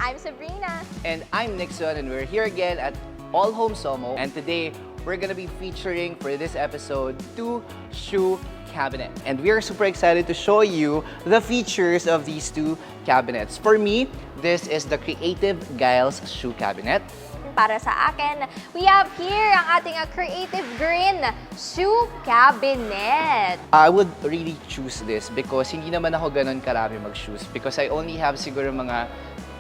I'm Sabrina. And I'm Nixon, and we're here again at AllHome Somo. And today, we're gonna be featuring for this episode 2 shoe cabinet. And we are super excited to show you the features of these 2 cabinets. For me, this is the Creative Giles shoe cabinet. Para sa akin, we have here ang ating Creative Green shoe cabinet. I would really choose this because hindi naman ako ganun karami mag-shoes because I only have siguro mga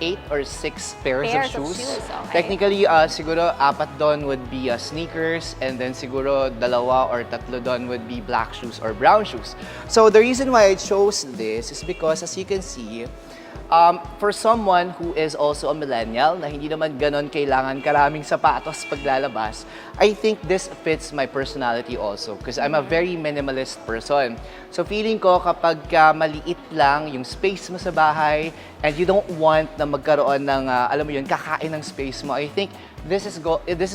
8 or 6 pairs of shoes. Okay. Technically, siguro 4 doon would be sneakers, and then siguro 2 or 3 doon would be black shoes or brown shoes. So the reason why I chose this is because, as you can see, for someone who is also a millennial na hindi naman ganon kailangan karaming sapatos paglalabas, I think this fits my personality also because I'm a very minimalist person. So feeling ko kapag maliit lang yung space mo sa bahay and you don't want na magkaroon ng, alam mo yun, kakain ng space mo, I think this is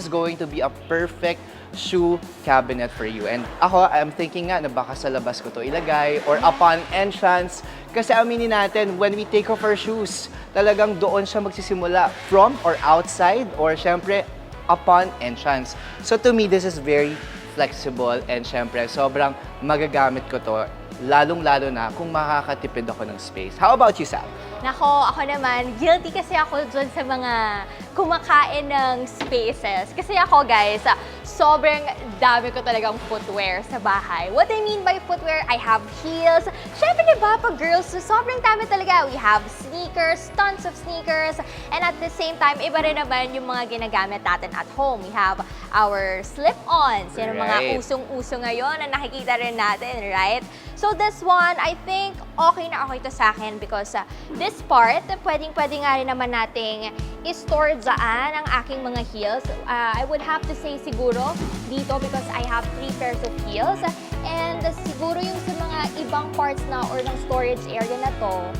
going to be a perfect shoe cabinet for you. And ako, I'm thinking nga na baka sa labas ko to ilagay or upon entrance. Kasi aminin natin, when we take off our shoes, talagang doon siya magsisimula from or outside or syempre upon entrance. So to me, this is very flexible and syempre sobrang magagamit ko to lalong-lalo na kung makakatipid ako ng space. How about you, Sal? Nako, ako naman, guilty kasi ako dun sa mga kumakain ng spaces. Kasi ako, guys, sobrang dami ko talagang footwear sa bahay. What I mean by footwear, I have heels. Syempre, diba, pag girls, sobrang dami talaga. We have sneakers, tons of sneakers. And at the same time, iba rin naman yung mga ginagamit natin at home. We have our slip-ons. Yan ang mga usong-uso ngayon na nakikita rin natin, right? So this one, I think okay na okay to sa akin because this part, pwedeng-pwede nga rin naman nating i-store dyan ang aking mga heels. I would have to say siguro dito because I have 3 pairs of heels. And siguro yung sa mga ibang parts na or ng storage area na to,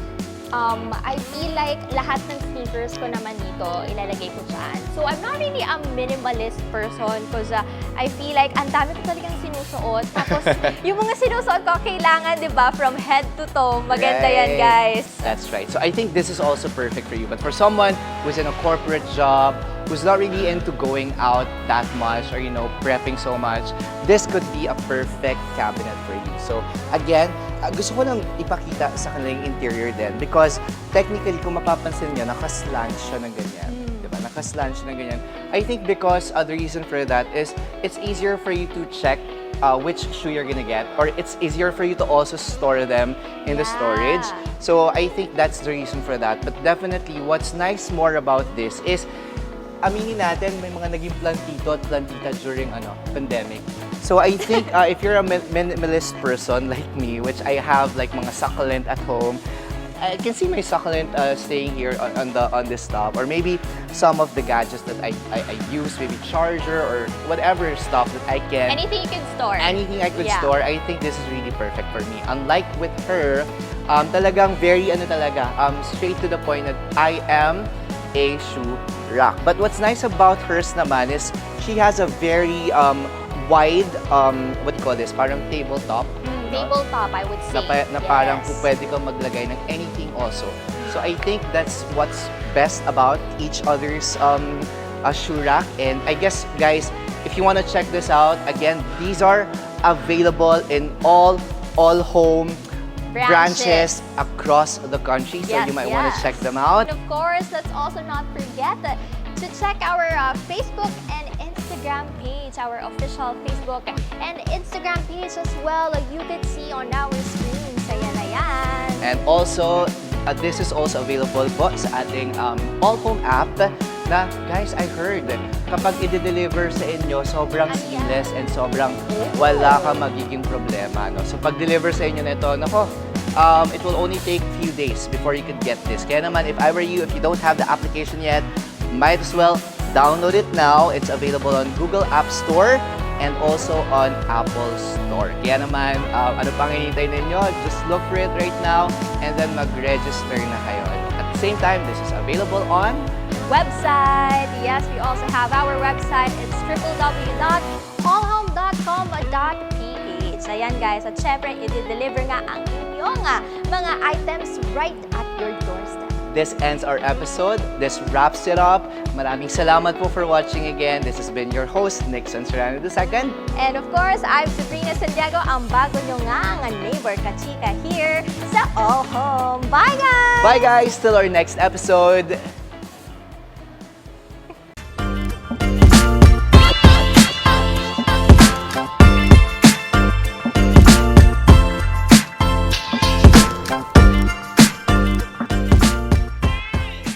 I feel like lahat ng sneakers ko naman dito, ilalagay ko dyan. So, I'm not really a minimalist person because I feel like ang dami ko talagang sinusuot. Tapos, yung mga sinusuot ko, kailangan, di ba, from head to toe. Maganda yan, guys. That's right. So, I think this is also perfect for you. But for someone who's in a corporate job, who's not really into going out that much or, you know, prepping so much, this could be a perfect cabinet for you. So, again, gusto ko lang ipakita sa kanilang interior din because technically, kung mapapansin niyo, nakaslant siya ng ganyan. Diba? Nakaslant siya ng ganyan. I think because the reason for that is it's easier for you to check which shoe you're gonna get, or it's easier for you to also store them in the storage. So I think that's the reason for that. But definitely, what's nice more about this is aminin natin, may mga naging plantito at plantita during pandemic. So I think if you're a minimalist person like me, which I have like mga succulent at home, I can see my succulent staying here on this top, or maybe some of the gadgets that I use, maybe charger or whatever stuff that I can. Anything you can store. Anything I could store. I think this is really perfect for me. Unlike with her, talagang very straight to the point that I am a shoe rack. But what's nice about hers naman is she has a very wide, what do you call this? Parang tabletop. Tabletop, I would say. Na parang pwede kang maglagay ng anything also. So I think that's what's best about each other's shoe rack. And I guess, guys, if you want to check this out, again, these are available in all home branches across the country. So you might want to check them out. And of course, let's also not forget to check our Facebook and Instagram page, our official Facebook and Instagram page as well. You can see on our screens. Ayan na yan. And also, this is also available po sa ating AllHome app na, guys, I heard, kapag i-deliver sa inyo, sobrang seamless and sobrang wala ka magiging problema. No? So, pag-deliver sa inyo nito, nako, it will only take few days before you could get this. Kaya naman, if I were you, if you don't have the application yet, might as well download it now. It's available on Google App Store and also on Apple Store. Kaya naman, ano pang hinihintay ninyo? Just look for it right now and then mag-register na kayo. At the same time, this is available on website. Yes, we also have our website. It's www.allhome.com.ph. Ayan guys, at syempre, i-deliver nga ang inyong mga items right at your doorstep. this ends our episode. This wraps it up. Maraming salamat po for watching again. This has been your host, Nixon Serrano II. And of course, I'm Sabrina Santiago, ang bago nyo nga neighbor kachika here sa AllHome. Bye guys! Bye guys, till our next episode.